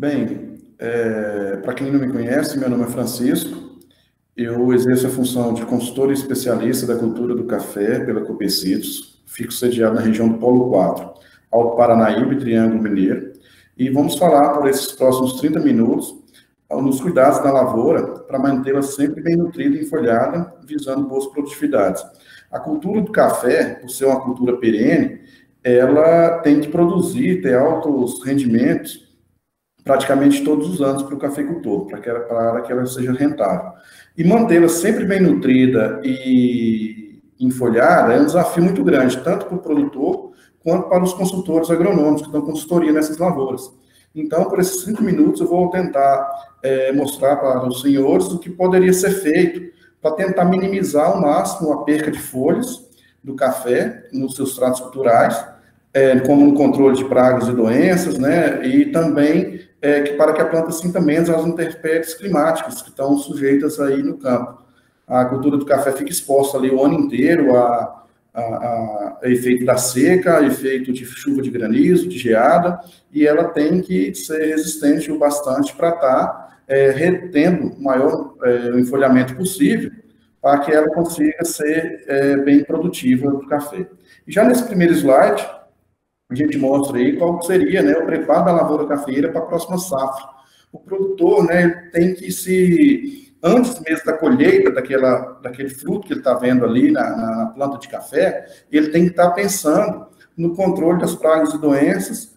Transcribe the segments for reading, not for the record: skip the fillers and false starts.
Bem, para quem não me conhece, meu nome é Francisco. Eu exerço a função de consultor e especialista da cultura do café pela Copecitos. Fico sediado na região do Polo 4, Alto Paranaíba e Triângulo Mineiro. E vamos falar por esses próximos 30 minutos nos cuidados da lavoura para mantê-la sempre bem nutrida e enfolhada, visando boas produtividades. A cultura do café, por ser uma cultura perene, ela tem que produzir, ter altos rendimentos praticamente todos os anos para o cafeicultor, para que ela seja rentável. E mantê-la sempre bem nutrida e enfolhada é um desafio muito grande, tanto para o produtor quanto para os consultores agronômicos que dão consultoria nessas lavouras. Então, por esses 5 minutos, eu vou tentar mostrar para os senhores o que poderia ser feito para tentar minimizar ao máximo a perca de folhas do café nos seus tratos culturais, como no controle de pragas e doenças, né, e também para que a planta sinta menos as intempéries climáticas que estão sujeitas aí no campo. A cultura do café fica exposta ali o ano inteiro a efeito da seca, a efeito de chuva de granizo, de geada, e ela tem que ser resistente o bastante para estar retendo o maior enfolhamento possível, para que ela consiga ser bem produtiva do café. E já nesse primeiro slide, a gente mostra aí qual seria, né, o preparo da lavoura cafeeira para a próxima safra. O produtor, né, tem que antes mesmo da colheita daquele fruto que ele está vendo ali na planta de café, ele tem que estar pensando no controle das pragas e doenças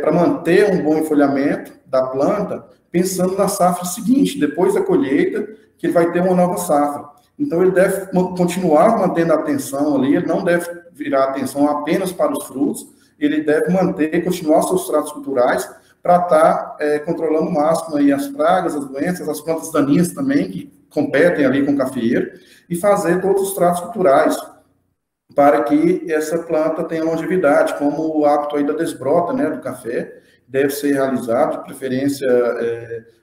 para manter um bom enfolhamento da planta, pensando na safra seguinte, depois da colheita, que ele vai ter uma nova safra. Então, ele deve continuar mantendo a atenção ali, ele não deve virar atenção apenas para os frutos, ele deve continuar seus tratos culturais para estar controlando o máximo aí as pragas, as doenças, as plantas daninhas também, que competem ali com o cafeeiro, e fazer todos os tratos culturais para que essa planta tenha longevidade, como o hábito aí da desbrota, né, do café, deve ser realizado, de preferência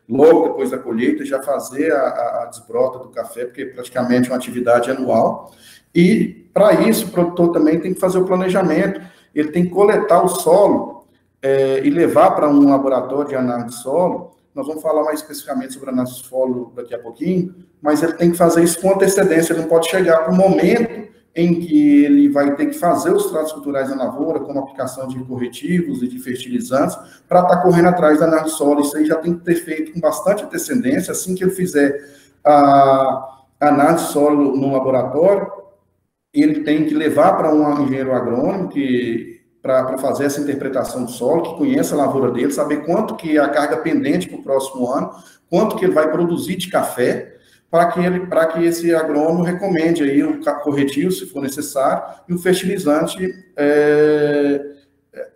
logo depois da colheita, já fazer a desbrota do café, porque praticamente é uma atividade anual. E, para isso, o produtor também tem que fazer o planejamento, ele tem que coletar o solo e levar para um laboratório de análise de solo. Nós vamos falar mais especificamente sobre análise de solo daqui a pouquinho, mas ele tem que fazer isso com antecedência, ele não pode chegar para o momento em que ele vai ter que fazer os tratos culturais na lavoura, como aplicação de corretivos e de fertilizantes, para estar correndo atrás da análise de solo. Isso aí já tem que ter feito com bastante antecedência. Assim que ele fizer a análise de solo no laboratório, ele tem que levar para um engenheiro agrônomo para fazer essa interpretação do solo, que conheça a lavoura dele, saber quanto que é a carga pendente para o próximo ano, quanto que ele vai produzir de café, para que esse agrônomo recomende aí o corretivo, se for necessário, e o fertilizante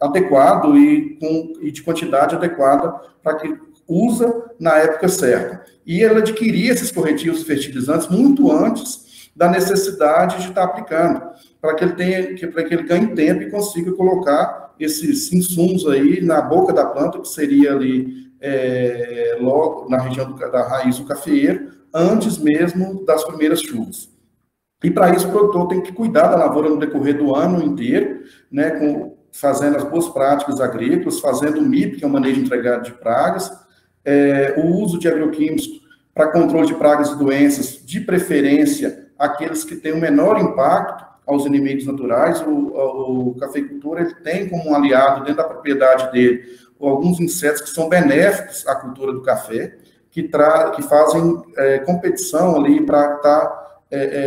adequado e de quantidade adequada para que usa na época certa. E ele adquirir esses corretivos e fertilizantes muito antes da necessidade de estar aplicando, para que ele ganhe tempo e consiga colocar esses insumos aí na boca da planta, que seria ali logo na região da raiz do cafeeiro, antes mesmo das primeiras chuvas. E para isso o produtor tem que cuidar da lavoura no decorrer do ano inteiro, né, fazendo as boas práticas agrícolas, fazendo o MIP, que é o manejo integrado de pragas, o uso de agroquímicos para controle de pragas e doenças, de preferência aqueles que têm o menor impacto aos inimigos naturais. O cafeicultor ele tem como um aliado dentro da propriedade dele alguns insetos que são benéficos à cultura do café, que fazem competição ali para estar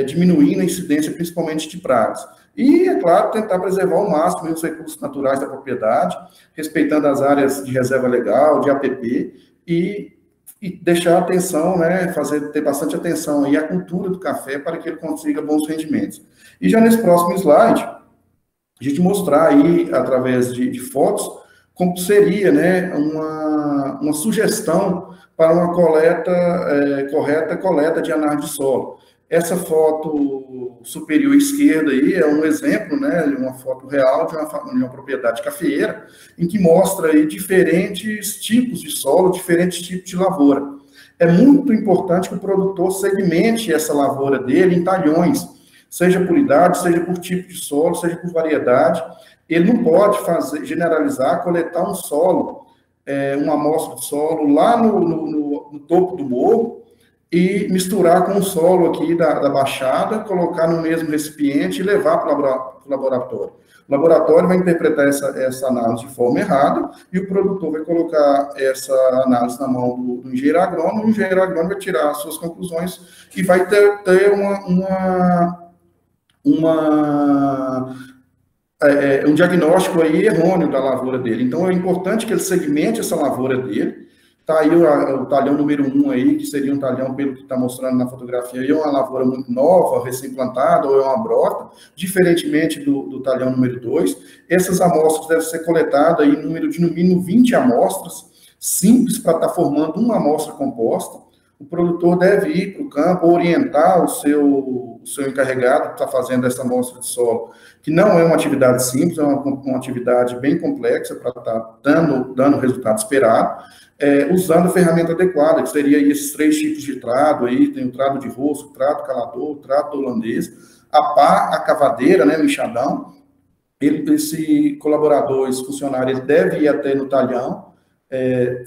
diminuindo a incidência, principalmente de pragas. E, é claro, tentar preservar ao máximo os recursos naturais da propriedade, respeitando as áreas de reserva legal, de APP, e deixar atenção, né, ter bastante atenção aí à cultura do café para que ele consiga bons rendimentos. E já nesse próximo slide, a gente mostrar aí, através de fotos, como seria, né, uma sugestão para uma correta coleta de análise de solo. Essa foto superior esquerda aí é um exemplo, né, uma foto real de uma propriedade cafeeira, em que mostra aí diferentes tipos de solo, diferentes tipos de lavoura. É muito importante que o produtor segmente essa lavoura dele em talhões, seja por idade, seja por tipo de solo, seja por variedade. Ele não pode generalizar, coletar um solo uma amostra de solo lá no topo do morro e misturar com o solo aqui da Baixada, colocar no mesmo recipiente e levar para o laboratório. O laboratório vai interpretar essa análise de forma errada e o produtor vai colocar essa análise na mão do engenheiro agrônomo, o engenheiro agrônomo vai tirar as suas conclusões e vai ter um diagnóstico aí errôneo da lavoura dele. Então, é importante que ele segmente essa lavoura dele. Está aí o talhão número 1 aí, que seria um talhão, pelo que está mostrando na fotografia, aí é uma lavoura muito nova, recém-plantada, ou é uma brota, diferentemente do talhão número 2. Essas amostras devem ser coletadas aí, número de no mínimo 20 amostras, simples para estar formando uma amostra composta. O produtor deve ir para o campo, orientar o seu encarregado que está fazendo essa amostra de solo, que não é uma atividade simples, é uma atividade bem complexa para estar dando o resultado esperado, usando a ferramenta adequada, que seria aí esses 3 tipos de trado, aí, tem o trado de roço, o trado calador, o trado holandês, a pá, a cavadeira, né, o enxadão. Esse colaborador, esse funcionário, ele deve ir até no talhão,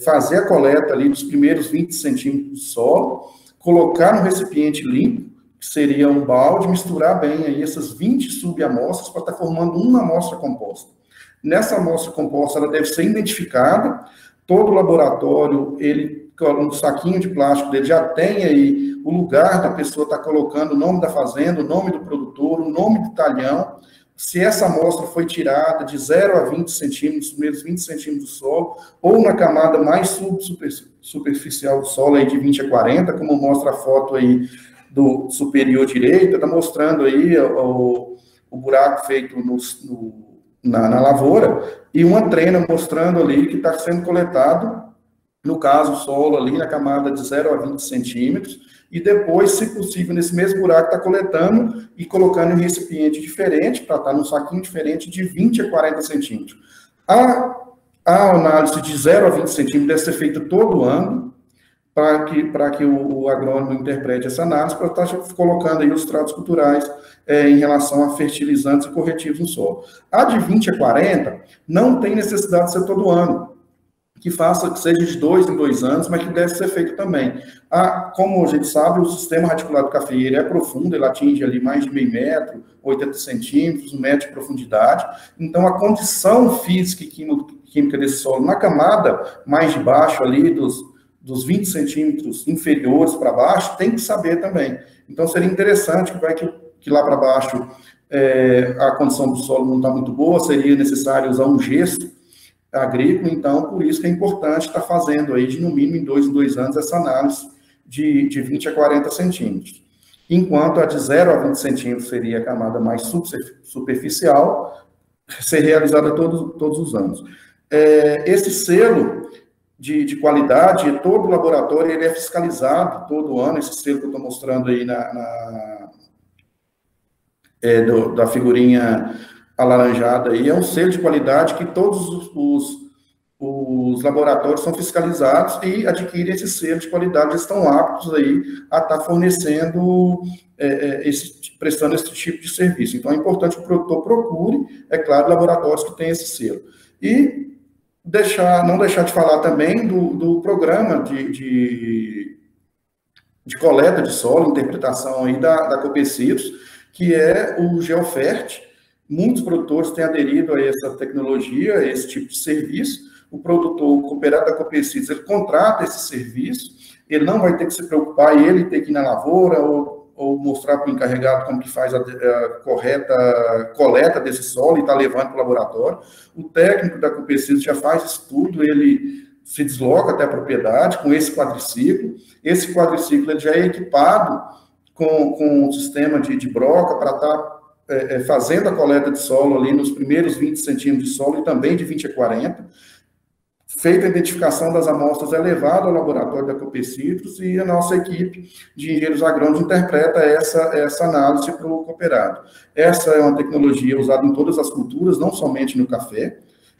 fazer a coleta ali dos primeiros 20 centímetros de solo, colocar no recipiente limpo, que seria um balde, misturar bem aí essas 20 subamostras para estar formando uma amostra composta. Nessa amostra composta, ela deve ser identificada, todo laboratório, ele, um saquinho de plástico dele já tem aí o lugar da pessoa estar colocando o nome da fazenda, o nome do produtor, o nome do talhão. Se essa amostra foi tirada de 0 a 20 centímetros, os primeiros 20 centímetros do solo, ou na camada mais superficial do solo, aí de 20 a 40, como mostra a foto aí do superior direita, está mostrando aí o buraco feito na lavoura, e uma trena mostrando ali que está sendo coletado, no caso, o solo ali na camada de 0 a 20 centímetros, e depois, se possível, nesse mesmo buraco, está coletando e colocando em um recipiente diferente, para estar num saquinho diferente, de 20 a 40 centímetros. A análise de 0 a 20 centímetros deve ser feita todo ano, para que o agrônomo interprete essa análise, para estar colocando aí os tratos culturais em relação a fertilizantes e corretivos no solo. A de 20 a 40 não tem necessidade de ser todo ano, que seja de 2 em 2 anos, mas que deve ser feito também. Como a gente sabe, o sistema radicular do cafeeiro é profundo, ele atinge ali mais de meio metro, 80 centímetros, 1 metro de profundidade. Então, a condição física e química desse solo na camada mais de baixo ali, dos 20 centímetros inferiores para baixo, tem que saber também. Então, seria interessante que lá para baixo a condição do solo não está muito boa, seria necessário usar um gesso agrícola, então, por isso que é importante estar fazendo aí, de no mínimo em 2 em 2 anos, essa análise de 20 a 40 centímetros. Enquanto a de 0 a 20 centímetros seria a camada mais superficial, ser realizada todos os anos. Esse selo de qualidade, todo laboratório ele é fiscalizado todo ano, esse selo que eu estou mostrando aí da figurinha alaranjada aí, é um selo de qualidade que todos os laboratórios são fiscalizados e adquirem esse selo de qualidade, estão aptos aí a estar fornecendo, prestando esse tipo de serviço. Então, é importante que o produtor procure, é claro, laboratórios que têm esse selo. E não deixar de falar também do programa de coleta de solo, interpretação aí da Copecitos, que é o Geofert. Muitos produtores têm aderido a essa tecnologia, a esse tipo de serviço. O produtor, o cooperado da Copecitos, ele contrata esse serviço, ele não vai ter que se preocupar, ele ter que ir na lavoura ou mostrar para o encarregado como que faz a correta coleta desse solo e está levando para o laboratório. O técnico da Copecitos já faz isso tudo, ele se desloca até a propriedade com esse quadriciclo. Esse quadriciclo ele já é equipado com um sistema de broca para estar fazendo a coleta de solo ali nos primeiros 20 centímetros de solo e também de 20 a 40. Feita a identificação das amostras, é levado ao laboratório da Copecitos e a nossa equipe de engenheiros agrônomos interpreta essa análise para o cooperado. Essa é uma tecnologia usada em todas as culturas, não somente no café,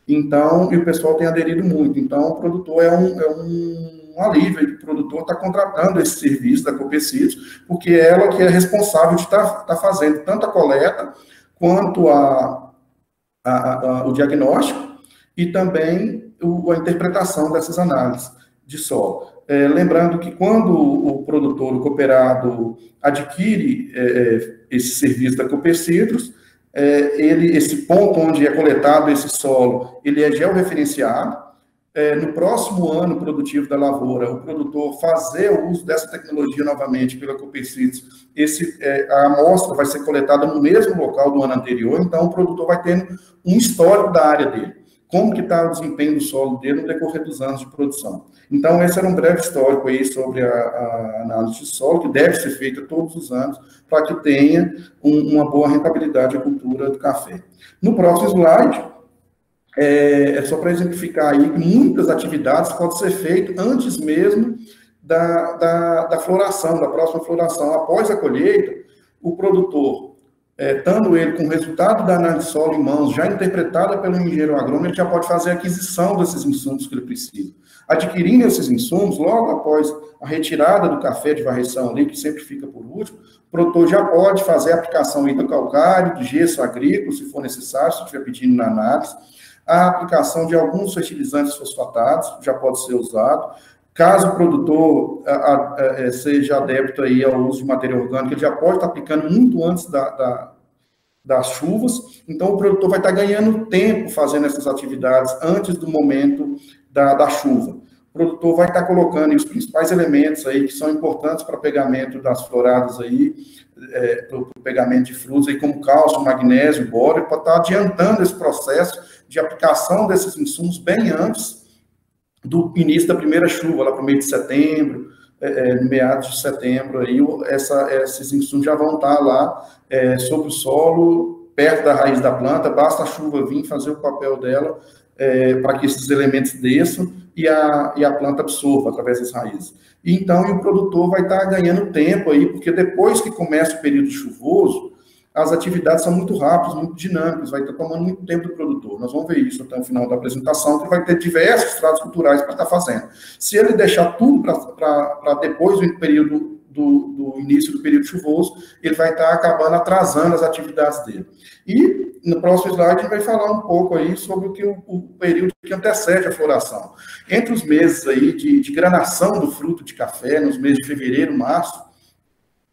então, e o pessoal tem aderido muito. Então, o produtor é um alívio, o produtor está contratando esse serviço da Copecitos, porque é ela que é responsável de estar fazendo tanto a coleta quanto o diagnóstico e também a interpretação dessas análises de solo. Lembrando que quando o produtor, o cooperado, adquire esse serviço da Copecitrus, esse ponto onde é coletado esse solo, ele é georreferenciado. No próximo ano produtivo da lavoura, o produtor fazer o uso dessa tecnologia novamente pela Copecitrus, a amostra vai ser coletada no mesmo local do ano anterior, então o produtor vai tendo um histórico da área dele, como que está o desempenho do solo dele no decorrer dos anos de produção. Então, esse era um breve histórico aí sobre a análise de solo, que deve ser feita todos os anos, para que tenha uma boa rentabilidade da cultura do café. No próximo slide, só para exemplificar aí que muitas atividades podem ser feitas antes mesmo da floração, da próxima floração. Após a colheita, o produtor, estando ele com o resultado da análise de solo em mãos, já interpretada pelo engenheiro agrônomo, ele já pode fazer a aquisição desses insumos que ele precisa. Adquirindo esses insumos, logo após a retirada do café de varreção ali, que sempre fica por último, o produtor já pode fazer a aplicação hidrocalcário, de gesso agrícola, se for necessário, se estiver pedindo na análise. A aplicação de alguns fertilizantes fosfatados já pode ser usado. Caso o produtor seja adepto aí ao uso de matéria orgânica, ele já pode estar aplicando muito antes das chuvas. Então, o produtor vai estar ganhando tempo fazendo essas atividades antes do momento da chuva. O produtor vai estar colocando aí os principais elementos aí que são importantes para pegamento das floradas aí, para o pegamento de frutos, aí, como cálcio, magnésio, boro, para estar adiantando esse processo de aplicação desses insumos bem antes do início da primeira chuva, lá para o mês de setembro, meados de setembro, aí esses insumos já vão estar lá sobre o solo, perto da raiz da planta, basta a chuva vir fazer o papel dela para que esses elementos desçam e a planta absorva através das raízes. E então o produtor vai estar ganhando tempo aí, porque depois que começa o período chuvoso, as atividades são muito rápidas, muito dinâmicas, vai estar tomando muito tempo do produtor. Nós vamos ver isso até o final da apresentação, que vai ter diversos tratos culturais para estar fazendo. Se ele deixar tudo para depois do período do início do período chuvoso, ele vai estar acabando atrasando as atividades dele. E no próximo slide a gente vai falar um pouco aí sobre o período que antecede a floração. Entre os meses aí de granação do fruto de café, nos meses de fevereiro, março,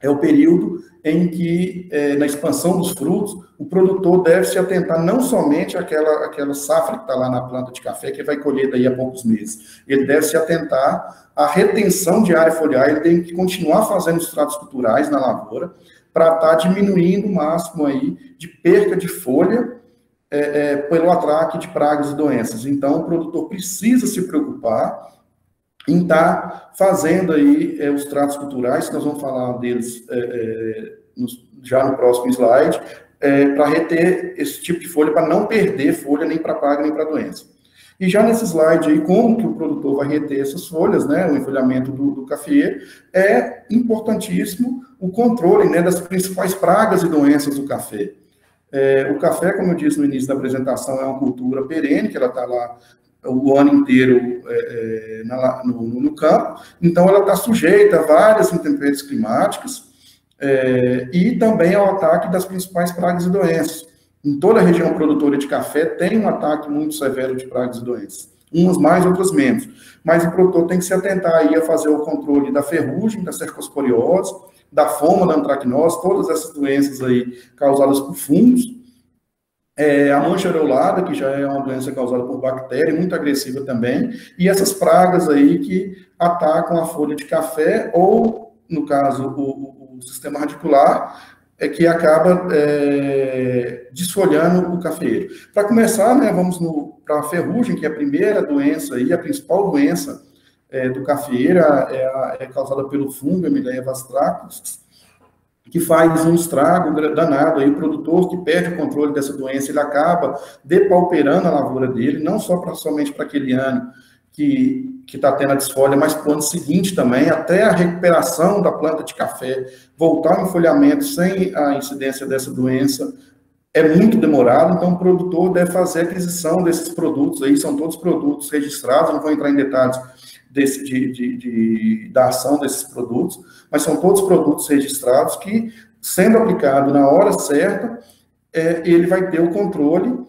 é o período em que, na expansão dos frutos, o produtor deve se atentar não somente àquela safra que está lá na planta de café, que vai colher daí a poucos meses. Ele deve se atentar à retenção de área foliar, ele tem que continuar fazendo os tratos culturais na lavoura, para estar diminuindo o máximo aí de perca de folha pelo atraque de pragas e doenças. Então, o produtor precisa se preocupar em estar fazendo aí os tratos culturais, que nós vamos falar deles já no próximo slide, para reter esse tipo de folha, para não perder folha nem para praga nem para doença. E já nesse slide aí, como que o produtor vai reter essas folhas, né, o enfolhamento do cafeeiro, é importantíssimo o controle, né, das principais pragas e doenças do café. O café, como eu disse no início da apresentação, é uma cultura perene, que ela está lá o ano inteiro no campo, então ela está sujeita a várias intempéries climáticas e também ao ataque das principais pragas e doenças. Em toda a região produtora de café tem um ataque muito severo de pragas e doenças, umas mais, outras menos, mas o produtor tem que se atentar aí a fazer o controle da ferrugem, da cercosporiose, da foma, da antracnose, todas essas doenças aí causadas por fungos. A mancha areolada, que já é uma doença causada por bactéria, muito agressiva também, e essas pragas aí que atacam a folha de café, ou, no caso, o sistema radicular, que acaba desfolhando o cafeeiro. Para começar, né, vamos para a ferrugem, que é a primeira doença, e a principal doença do cafeeiro, é causada pelo fungo, Emileia vastracus, que faz um estrago danado, aí o produtor que perde o controle dessa doença, ele acaba depauperando a lavoura dele, não só somente para aquele ano que está tendo a desfolha, mas para o ano seguinte também, até a recuperação da planta de café, voltar ao enfolhamento sem a incidência dessa doença, é muito demorado, então o produtor deve fazer a aquisição desses produtos aí, são todos produtos registrados, não vou entrar em detalhes da ação desses produtos, mas são todos produtos registrados que, sendo aplicado na hora certa, ele vai ter o controle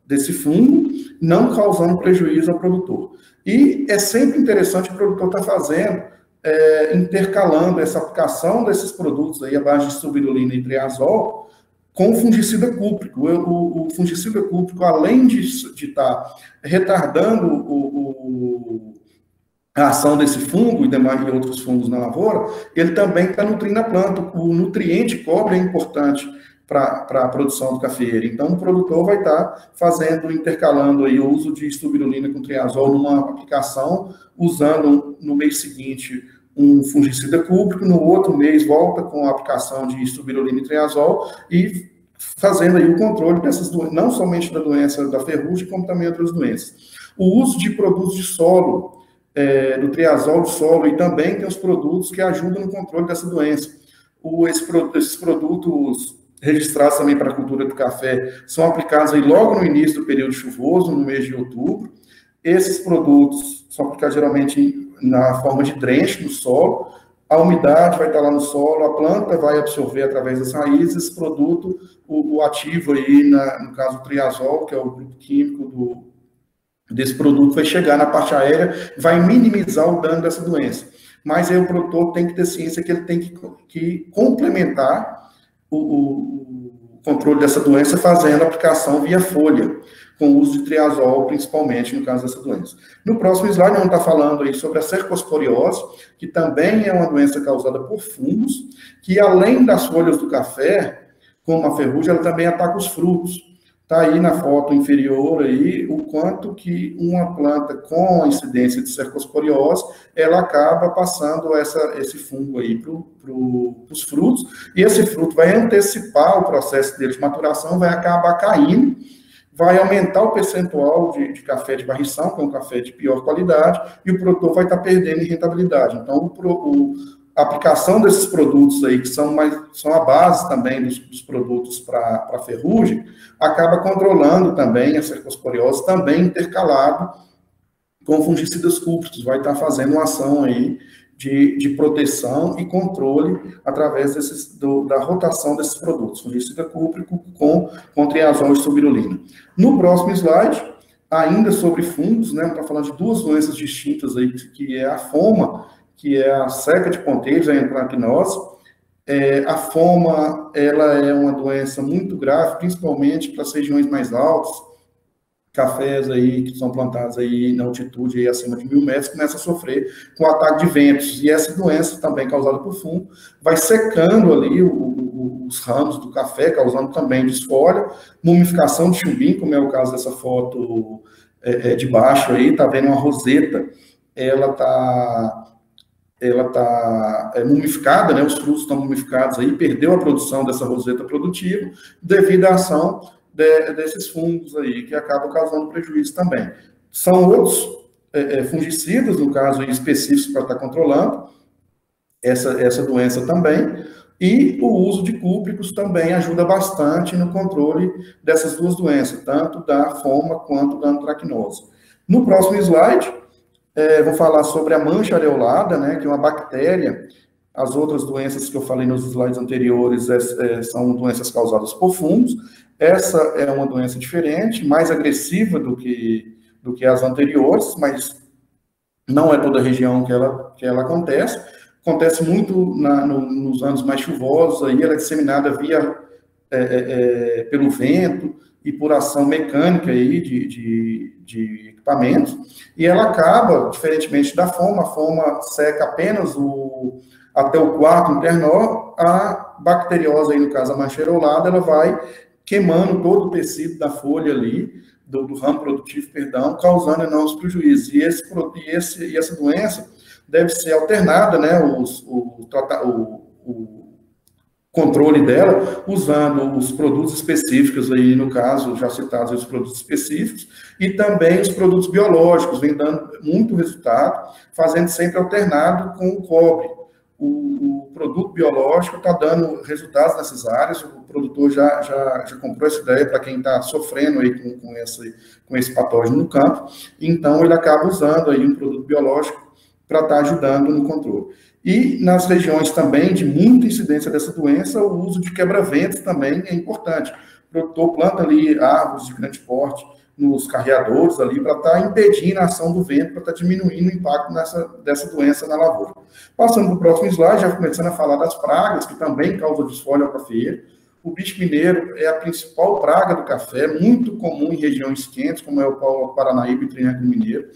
desse fungo, não causando prejuízo ao produtor. E é sempre interessante o produtor estar fazendo, intercalando essa aplicação desses produtos aí, à base de subirulina e triazol, com fungicida cúprico. O fungicida cúprico, além de estar retardando a ação desse fungo e demais outros fungos na lavoura, ele também está nutrindo a planta. O nutriente cobre é importante para a produção do cafeeiro. Então, o produtor vai estar intercalando aí o uso de subirulina com triazol numa aplicação, usando no mês seguinte um fungicida cúprico, no outro mês volta com a aplicação de subirulina e triazol e fazendo aí o controle dessas doenças, não somente da doença da ferrugem, como também outras doenças. O uso de produtos de solo, do triazol de solo, e também tem os produtos que ajudam no controle dessa doença. Esses produtos registrados também para a cultura do café são aplicados aí logo no início do período chuvoso, no mês de outubro. Esses produtos são aplicados geralmente na forma de drenche no solo. A umidade vai estar lá no solo, a planta vai absorver através das raízes esse produto, o ativo aí, no caso o triazol, que é o grupo químico desse produto, vai chegar na parte aérea, vai minimizar o dano dessa doença. Mas aí o produtor tem que ter ciência que ele tem que complementar o controle dessa doença fazendo a aplicação via folha, com o uso de triazol, principalmente no caso dessa doença. No próximo slide, vamos estar falando aí sobre a cercosporiose, que também é uma doença causada por fungos, que além das folhas do café, como a ferrugem, ela também ataca os frutos. Está aí na foto inferior aí o quanto que uma planta com incidência de cercosporiose, ela acaba passando esse fungo aí para os frutos, e esse fruto vai antecipar o processo dele de maturação, vai acabar caindo, vai aumentar o percentual de café de varrição, que é um café de pior qualidade, e o produtor vai estar perdendo em rentabilidade. Então, a aplicação desses produtos aí, que são a base também dos produtos para ferrugem, acaba controlando também a cercosporiose, também intercalado com fungicidas cúpricos, vai estar fazendo uma ação aí de proteção e controle através da rotação desses produtos, fungicida cúprico com triazol e subirulina. No próximo slide, ainda sobre fungos, né, está falando de duas doenças distintas aí, que é a foma, que é a seca de ponteiros, a antracnose. A foma, ela é uma doença muito grave, principalmente para as regiões mais altas. Cafés aí que são plantados aí na altitude aí acima de 1.000 metros começam a sofrer com o ataque de ventos. E essa doença, também causada por fungo, vai secando ali os ramos do café, causando também desfolha, mumificação de chumbinho, como é o caso dessa foto de baixo aí, tá vendo uma roseta, ela tá mumificada, né? Os frutos estão mumificados aí, perdeu a produção dessa roseta produtiva devido à ação desses fungos aí, que acabam causando prejuízo também. São outros fungicidas, no caso específicos, para estar controlando essa doença também, e o uso de cúpricos também ajuda bastante no controle dessas duas doenças, tanto da foma quanto da antracnose. No próximo slide, vou falar sobre a mancha areolada, né, que é uma bactéria. As outras doenças que eu falei nos slides anteriores são doenças causadas por fungos. Essa é uma doença diferente, mais agressiva do que as anteriores, mas não é toda a região que ela acontece. Acontece muito nos anos mais chuvosos, aí ela é disseminada pelo vento e por ação mecânica aí de equipamentos, e ela acaba, diferentemente da foma, a foma seca apenas até o quarto internó, a bacteriose, aí no caso a mancha areolada, ela vai queimando todo o tecido da folha ali, do ramo produtivo, perdão, causando enormes prejuízos. E essa doença deve ser alternada, né, o controle dela, usando os produtos específicos, aí no caso, já citados os produtos específicos, e também os produtos biológicos, vem dando muito resultado, fazendo sempre alternado com o cobre. O produto biológico está dando resultados nessas áreas, o produtor já comprou essa ideia para quem está sofrendo aí com esse patógeno no campo, então ele acaba usando aí um produto biológico para estar ajudando no controle. E nas regiões também de muita incidência dessa doença, o uso de quebra-ventos também é importante, o produtor planta ali árvores de grande porte nos carreadores ali para estar impedindo a ação do vento, para estar diminuindo o impacto dessa doença na lavoura. Passando para o próximo slide, já começando a falar das pragas, que também causam desfolho ao cafeeiro. O bicho mineiro é a principal praga do café, muito comum em regiões quentes, como é o Paranaíba e o Triângulo Mineiro,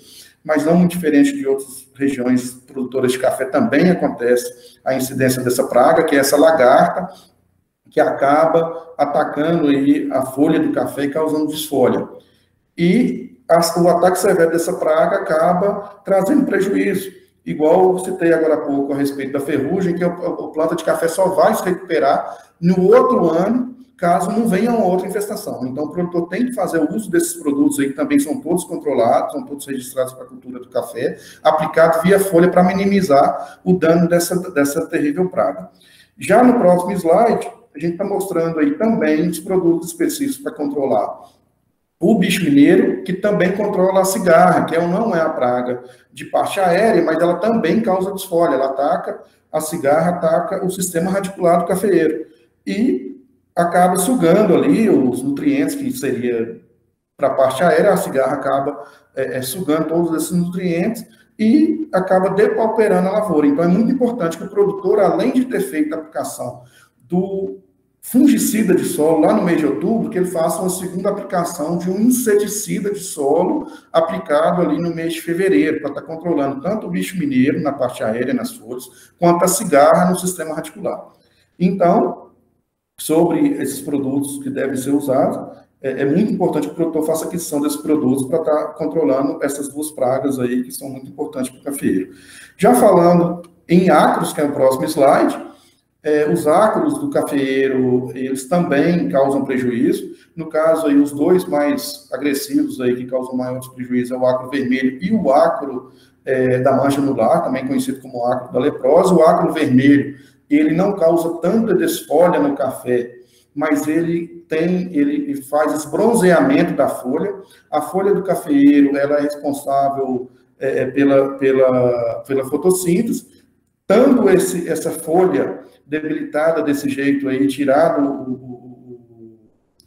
mas não muito diferente de outras regiões produtoras de café, também acontece a incidência dessa praga, que é essa lagarta, que acaba atacando aí a folha do café e causando desfolha. E o ataque severo dessa praga acaba trazendo prejuízo. Igual eu citei agora há pouco a respeito da ferrugem, que a planta de café só vai se recuperar no outro ano, caso não venha uma outra infestação. Então, o produtor tem que fazer o uso desses produtos aí, que também são todos controlados, são todos registrados para a cultura do café, aplicado via folha para minimizar o dano dessa terrível praga. Já no próximo slide, a gente está mostrando aí também os produtos específicos para controlar o bicho mineiro, que também controla a cigarra, que não é a praga de parte aérea, mas ela também causa desfolha. Ela ataca a cigarra, ataca o sistema radicular do cafeeiro. E acaba sugando ali os nutrientes, que seria para a parte aérea, a cigarra acaba sugando todos esses nutrientes e acaba depauperando a lavoura. Então, é muito importante que o produtor, além de ter feito a aplicação do fungicida de solo lá no mês de outubro, que ele faça uma segunda aplicação de um inseticida de solo aplicado ali no mês de fevereiro, para estar controlando tanto o bicho mineiro na parte aérea, nas folhas, quanto a cigarra no sistema radicular. Então, sobre esses produtos que devem ser usados, é muito importante que o produtor faça aquisição desses produtos para estar controlando essas duas pragas aí, que são muito importantes para o cafeeiro. Já falando em ácaros, que é o próximo slide, os ácaros do cafeeiro, eles também causam prejuízo. No caso, aí, os dois mais agressivos aí, que causam maiores prejuízos é o ácaro vermelho e o ácaro da mancha anular, também conhecido como ácaro da leprose. O ácaro vermelho, ele não causa tanta desfolha no café, mas ele faz esse bronzeamento da folha. A folha do cafeeiro, ela é responsável pela fotossíntese. Tanto essa folha debilitada desse jeito aí, tirado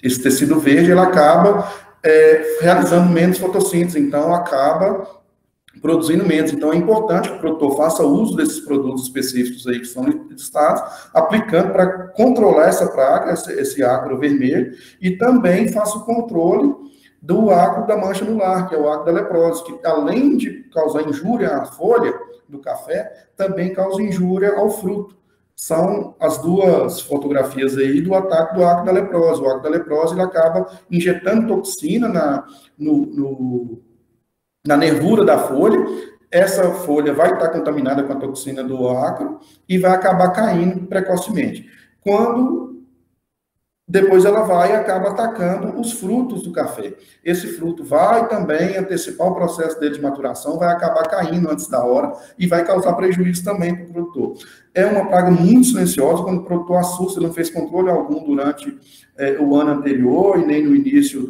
esse tecido verde, ela acaba realizando menos fotossíntese, então acaba produzindo menos. Então é importante que o produtor faça uso desses produtos específicos aí que são listados, aplicando para controlar essa praga, esse ácaro vermelho, e também faça o controle do ácaro da mancha anular, que é o ácaro da leprose, que além de causar injúria à folha do café, também causa injúria ao fruto. São as duas fotografias aí do ataque do ácaro da leprose. O ácaro da leprose, ele acaba injetando toxina na nervura da folha. Essa folha vai estar contaminada com a toxina do ácaro e vai acabar caindo precocemente. Depois ela vai e acaba atacando os frutos do café. Esse fruto vai também antecipar o processo dele de maturação, vai acabar caindo antes da hora e vai causar prejuízo também para o produtor. É uma praga muito silenciosa, quando o produtor assusta, ele não fez controle algum durante o ano anterior e nem no início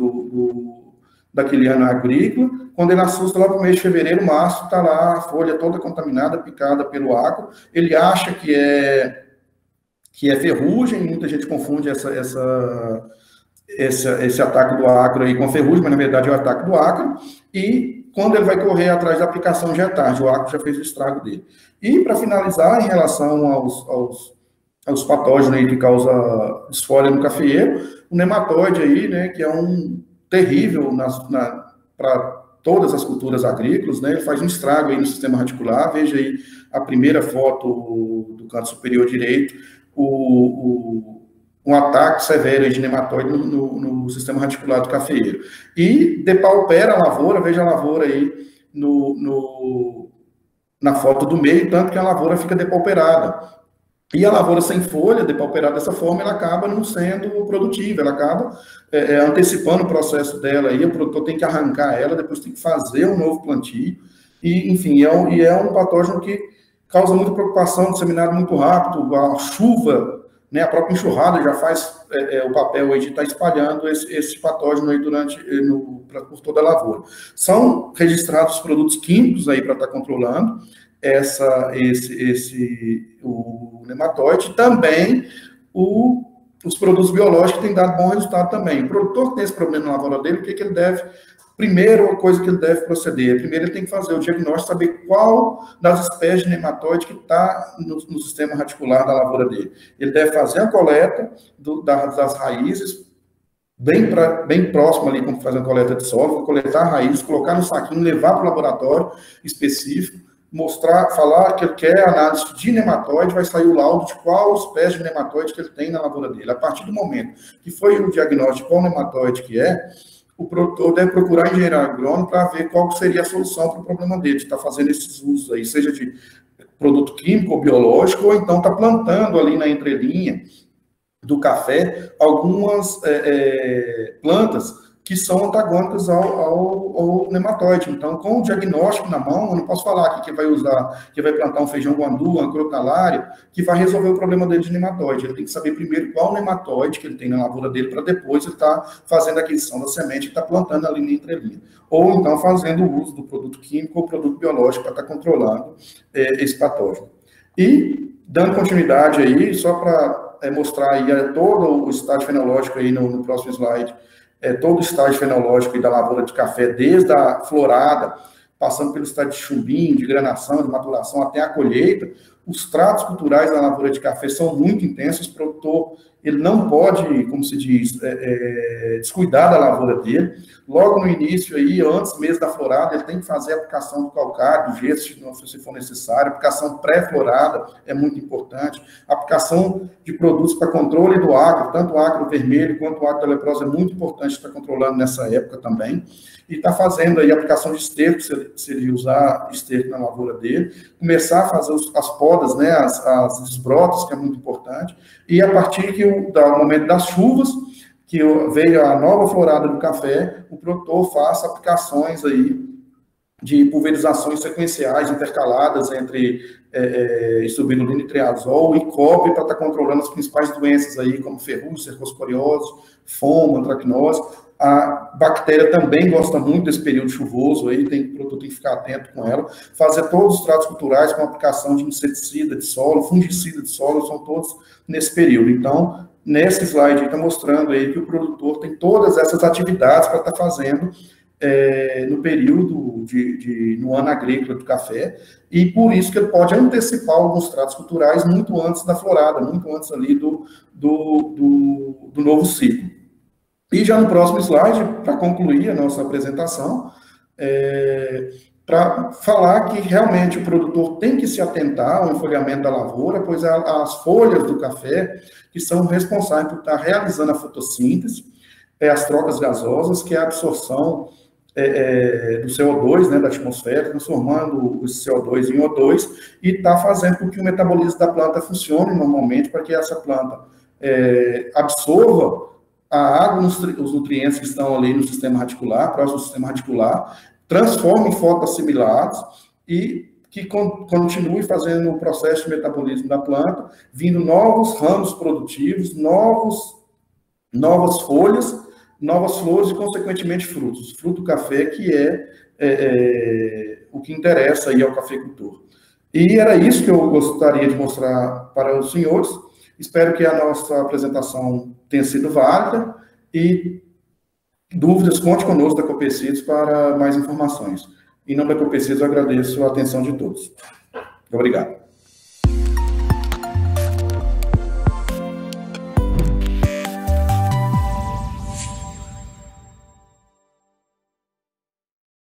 daquele ano agrícola. Quando ele assusta lá para o mês de fevereiro, março, está lá a folha toda contaminada, picada pelo ácaro. Ele acha que é ferrugem, muita gente confunde esse ataque do ácaro aí com a ferrugem, mas na verdade é o ataque do ácaro, e quando ele vai correr atrás da aplicação já é tarde, o ácaro já fez o estrago dele. E para finalizar, em relação aos patógenos aí que causam desfolha no cafeeiro, o nematóide aí, né, que é um terrível para todas as culturas agrícolas, né, ele faz um estrago aí no sistema radicular. Veja aí a primeira foto do canto superior direito, um ataque severo de nematóide no sistema radicular do cafeeiro. E depaupera a lavoura, veja a lavoura aí na foto do meio, tanto que a lavoura fica depauperada. E a lavoura sem folha, depauperada dessa forma, ela acaba não sendo produtiva, ela acaba antecipando o processo dela, aí o produtor tem que arrancar ela, depois tem que fazer um novo plantio, e enfim, é um patógeno que causa muita preocupação, disseminado muito rápido, a chuva, né, a própria enxurrada já faz o papel aí de estar espalhando esse patógeno aí por toda a lavoura. São registrados produtos químicos aí para estar controlando o nematóide, também o os produtos biológicos têm dado bom resultado também. O produtor que tem esse problema na lavoura dele, o que ele deve... Primeiro, a coisa que ele deve proceder, primeiro ele tem que fazer o diagnóstico, saber qual das espécies de nematóide que está no sistema radicular da lavoura dele. Ele deve fazer a coleta das raízes, bem próximo ali, como faz a coleta de solo, coletar a raiz, colocar no saquinho, levar para o laboratório específico, mostrar, falar que ele quer análise de nematóide, vai sair o laudo de qual espécie de nematóide que ele tem na lavoura dele. A partir do momento que foi o diagnóstico de qual nematóide que é, o produtor deve procurar engenheiro agrônomo para ver qual seria a solução para o problema dele, de estar fazendo esses usos aí, seja de produto químico ou biológico, ou então está plantando ali na entrelinha do café algumas plantas que são antagônicas ao nematóide. Então, com o diagnóstico na mão, eu não posso falar aqui que vai plantar um feijão guandu, uma crotalária, que vai resolver o problema dele de nematóide. Ele tem que saber primeiro qual nematóide que ele tem na lavoura dele, para depois ele estar fazendo a aquisição da semente e estar plantando ali na entrelinha. Ou então fazendo o uso do produto químico ou produto biológico para estar controlando esse patógeno. E, dando continuidade aí, só para mostrar aí todo o estágio fenológico aí no próximo slide, todo o estágio fenológico da lavoura de café, desde a florada, passando pelo estágio de chumbinho, de granação, de maturação, até a colheita. Os tratos culturais da lavoura de café são muito intensos, o produtor ele não pode, como se diz, descuidar da lavoura dele. Logo no início, aí, antes mesmo da florada, ele tem que fazer a aplicação do calcário, do gesso, se for necessário. A aplicação pré-florada é muito importante. A aplicação de produtos para controle do acro, tanto o acro vermelho quanto o acro da leprosa, é muito importante estar controlando nessa época também. E está fazendo aí a aplicação de esterco, se ele usar esterco na lavoura dele. Começar a fazer as podas, né, as desbrotas, que é muito importante. E a partir do momento das chuvas, que veio a nova florada do café, o produtor faça aplicações aí de pulverizações sequenciais intercaladas entre isobilurina e triazol e cobre para estar controlando as principais doenças aí, como ferrugem, cercosporiose, foma, antracnose. A bactéria também gosta muito desse período chuvoso, aí o produtor tem que ficar atento com ela. Fazer todos os tratos culturais com aplicação de inseticida de solo, fungicida de solo, são todos nesse período. Então, nesse slide está mostrando aí que o produtor tem todas essas atividades para estar fazendo no período no ano agrícola do café, e por isso que ele pode antecipar alguns tratos culturais muito antes da florada, muito antes ali do novo ciclo. E já no próximo slide, para concluir a nossa apresentação, para falar que realmente o produtor tem que se atentar ao enfolhamento da lavoura, pois as folhas do café que são responsáveis por estar realizando a fotossíntese, as trocas gasosas, que é a absorção do CO2, né, da atmosfera, transformando o CO2 em O2, e está fazendo com que o metabolismo da planta funcione normalmente, para que essa planta absorva a água, os nutrientes que estão ali no sistema radicular, próximo ao sistema radicular, transforma em fotoassimilados e que continue fazendo o processo de metabolismo da planta, vindo novos ramos produtivos, novas folhas, novas flores e, consequentemente, frutos. Fruto do café, que é o que interessa aí ao cafeicultor. E era isso que eu gostaria de mostrar para os senhores. Espero que a nossa apresentação tenha sido válida e dúvidas, conte conosco da Copecidos para mais informações. Em nome da Copecidos, eu agradeço a atenção de todos. Obrigado.